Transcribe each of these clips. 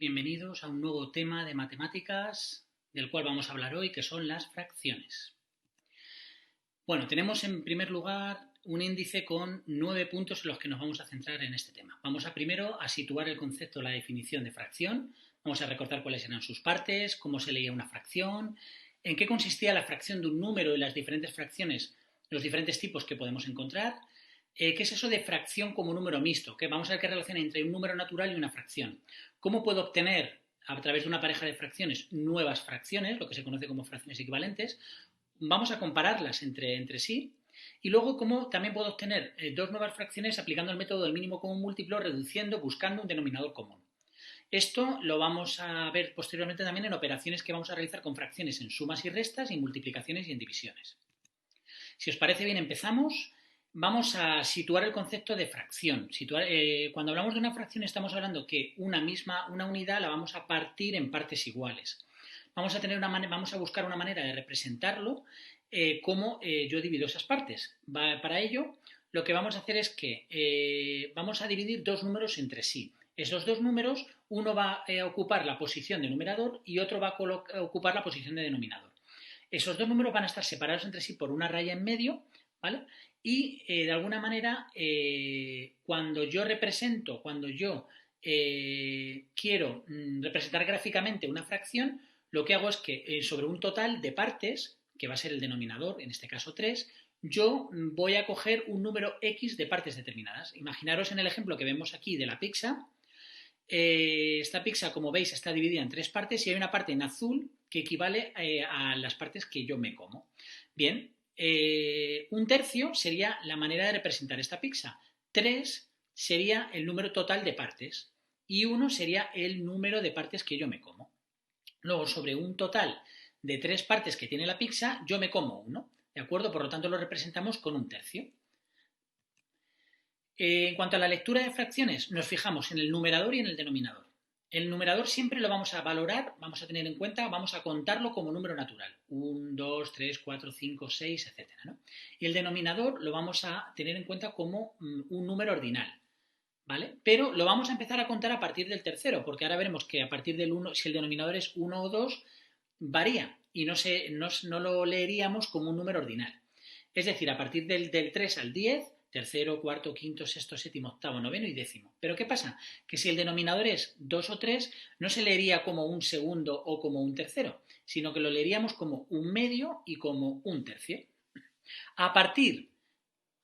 Bienvenidos a un nuevo tema de matemáticas del cual vamos a hablar hoy, que son las fracciones. Bueno, tenemos en primer lugar un índice con 9 puntos en los que nos vamos a centrar en este tema. Vamos a primero a situar el concepto, la definición de fracción, vamos a recordar cuáles eran sus partes, cómo se leía una fracción, en qué consistía la fracción de un número y las diferentes fracciones, los diferentes tipos que podemos encontrar. ¿Qué es eso de fracción como número mixto? Que vamos a ver qué relación hay entre un número natural y una fracción. ¿Cómo puedo obtener, a través de una pareja de fracciones, nuevas fracciones, lo que se conoce como fracciones equivalentes? Vamos a compararlas entre sí. Y luego, cómo también puedo obtener dos nuevas fracciones aplicando el método del mínimo común múltiplo, reduciendo, buscando un denominador común. Esto lo vamos a ver posteriormente también en operaciones que vamos a realizar con fracciones en sumas y restas, y en multiplicaciones y en divisiones. Si os parece bien, empezamos. Vamos a situar el concepto de fracción. Cuando hablamos de una fracción estamos hablando que una unidad la vamos a partir en partes iguales. Vamos a buscar una manera de representarlo cómo yo divido esas partes. Para ello, lo que vamos a hacer es que vamos a dividir dos números entre sí. Esos dos números, uno va a ocupar la posición de numerador y otro va a ocupar la posición de denominador. Esos dos números van a estar separados entre sí por una raya en medio, ¿vale? Y de alguna manera, cuando yo quiero representar gráficamente una fracción, lo que hago es que sobre un total de partes, que va a ser el denominador, en este caso 3, yo voy a coger un número X de partes determinadas. Imaginaros en el ejemplo que vemos aquí de la pizza. Esta pizza, como veis, está dividida en tres partes y hay una parte en azul que equivale a las partes que yo me como. Bien, un tercio sería la manera de representar esta pizza. 3 sería el número total de partes y 1 sería el número de partes que yo me como. Luego, sobre un total de 3 partes que tiene la pizza, yo me como 1, ¿de acuerdo? Por lo tanto, lo representamos con un tercio. En cuanto a la lectura de fracciones, nos fijamos en el numerador y en el denominador. El numerador siempre lo vamos a valorar, vamos a tener en cuenta, vamos a contarlo como número natural. 1, 2, 3, 4, 5, 6, etc. ¿no? Y el denominador lo vamos a tener en cuenta como un número ordinal. ¿Vale? Pero lo vamos a empezar a contar a partir del tercero, porque ahora veremos que a partir del 1, si el denominador es 1 o 2, varía y no lo leeríamos como un número ordinal. Es decir, a partir del 3 al 10, tercero, cuarto, quinto, sexto, séptimo, octavo, noveno y décimo. Pero ¿qué pasa? Que si el denominador es 2 o 3, no se leería como un segundo o como un tercero, sino que lo leeríamos como un medio y como un tercio. A partir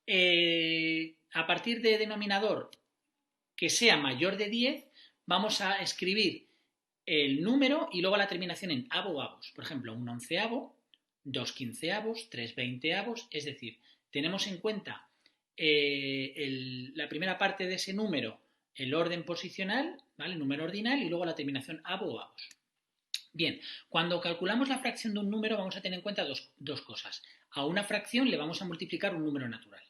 de denominador que sea mayor de 10, vamos a escribir el número y luego la terminación en avo o avos. Por ejemplo, un onceavo, 2 quinceavos, 3 veinteavos. Es decir, tenemos en cuenta la primera parte de ese número, el orden posicional, ¿vale? El número ordinal, y luego la terminación avo o avos. Bien, cuando calculamos la fracción de un número vamos a tener en cuenta dos cosas. A una fracción le vamos a multiplicar un número natural.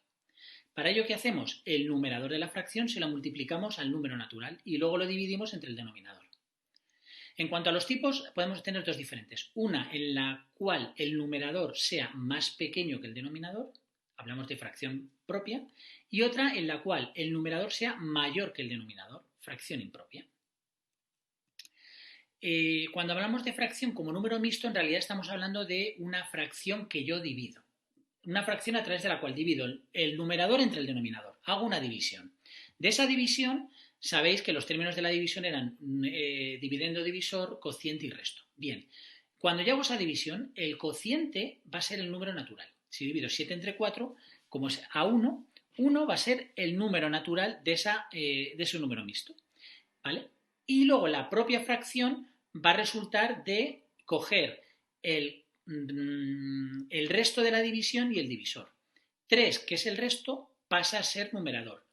Para ello, ¿qué hacemos? El numerador de la fracción se lo multiplicamos al número natural y luego lo dividimos entre el denominador. En cuanto a los tipos, podemos tener dos diferentes. Una en la cual el numerador sea más pequeño que el denominador, hablamos de fracción propia, y otra en la cual el numerador sea mayor que el denominador, fracción impropia. Cuando hablamos de fracción como número mixto, en realidad estamos hablando de una fracción que yo divido. Una fracción a través de la cual divido el numerador entre el denominador. Hago una división. De esa división, sabéis que los términos de la división eran dividendo, divisor, cociente y resto. Bien, cuando yo hago esa división, el cociente va a ser el número natural. Si divido 7 entre 4, como es a 1, 1 va a ser el número natural de ese número mixto. ¿Vale? Y luego la propia fracción va a resultar de coger el resto de la división y el divisor. 3, que es el resto, pasa a ser numerador.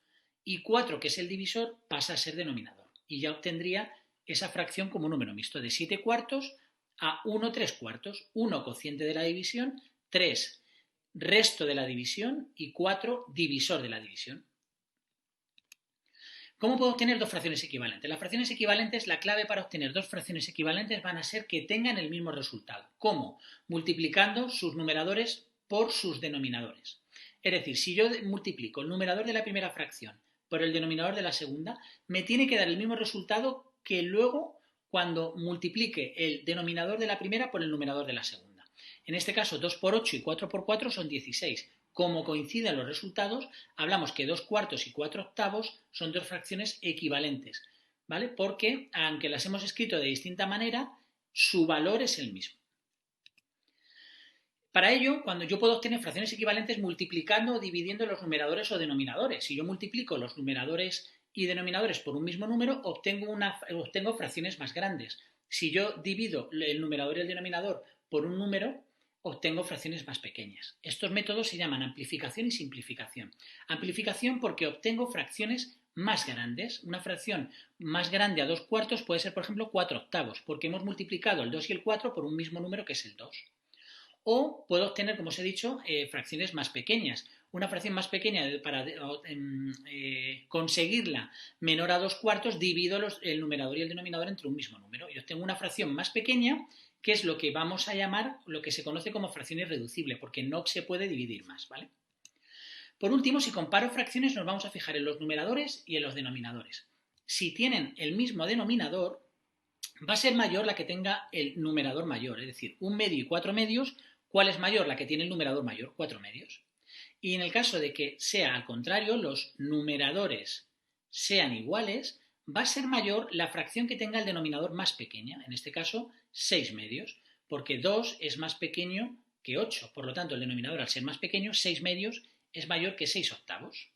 Y 4, que es el divisor, pasa a ser denominador. Y ya obtendría esa fracción como número mixto de 7 cuartos a 1 3 cuartos. 1 cociente de la división, 3 resto de la división y 4 divisor de la división. ¿Cómo puedo obtener dos fracciones equivalentes? Las fracciones equivalentes, la clave para obtener dos fracciones equivalentes van a ser que tengan el mismo resultado. ¿Cómo? Multiplicando sus numeradores por sus denominadores. Es decir, si yo multiplico el numerador de la primera fracción por el denominador de la segunda, me tiene que dar el mismo resultado que luego cuando multiplique el denominador de la primera por el numerador de la segunda. En este caso, 2 por 8 y 4 por 4 son 16. Como coinciden los resultados, hablamos que 2 cuartos y 4 octavos son dos fracciones equivalentes, ¿vale? Porque, aunque las hemos escrito de distinta manera, su valor es el mismo. Para ello, cuando yo puedo obtener fracciones equivalentes multiplicando o dividiendo los numeradores o denominadores. Si yo multiplico los numeradores y denominadores por un mismo número, obtengo fracciones más grandes. Si yo divido el numerador y el denominador por un número, obtengo fracciones más pequeñas. Estos métodos se llaman amplificación y simplificación. Amplificación porque obtengo fracciones más grandes. Una fracción más grande a 2 cuartos puede ser, por ejemplo, 4 octavos, porque hemos multiplicado el 2 y el 4 por un mismo número que es el 2. O puedo obtener, como os he dicho, fracciones más pequeñas. Una fracción más pequeña, para conseguirla menor a 2 cuartos, divido el numerador y el denominador entre un mismo número. Y obtengo una fracción más pequeña, que es lo que vamos a llamar, lo que se conoce como fracción irreducible, porque no se puede dividir más, ¿vale? Por último, si comparo fracciones, nos vamos a fijar en los numeradores y en los denominadores. Si tienen el mismo denominador, va a ser mayor la que tenga el numerador mayor, es decir, 1 medio y 4 medios. ¿Cuál es mayor? La que tiene el numerador mayor, 4 medios. Y en el caso de que sea al contrario, los numeradores sean iguales, va a ser mayor la fracción que tenga el denominador más pequeña, en este caso 6 medios, porque 2 es más pequeño que 8, por lo tanto el denominador al ser más pequeño, 6 medios es mayor que 6 octavos.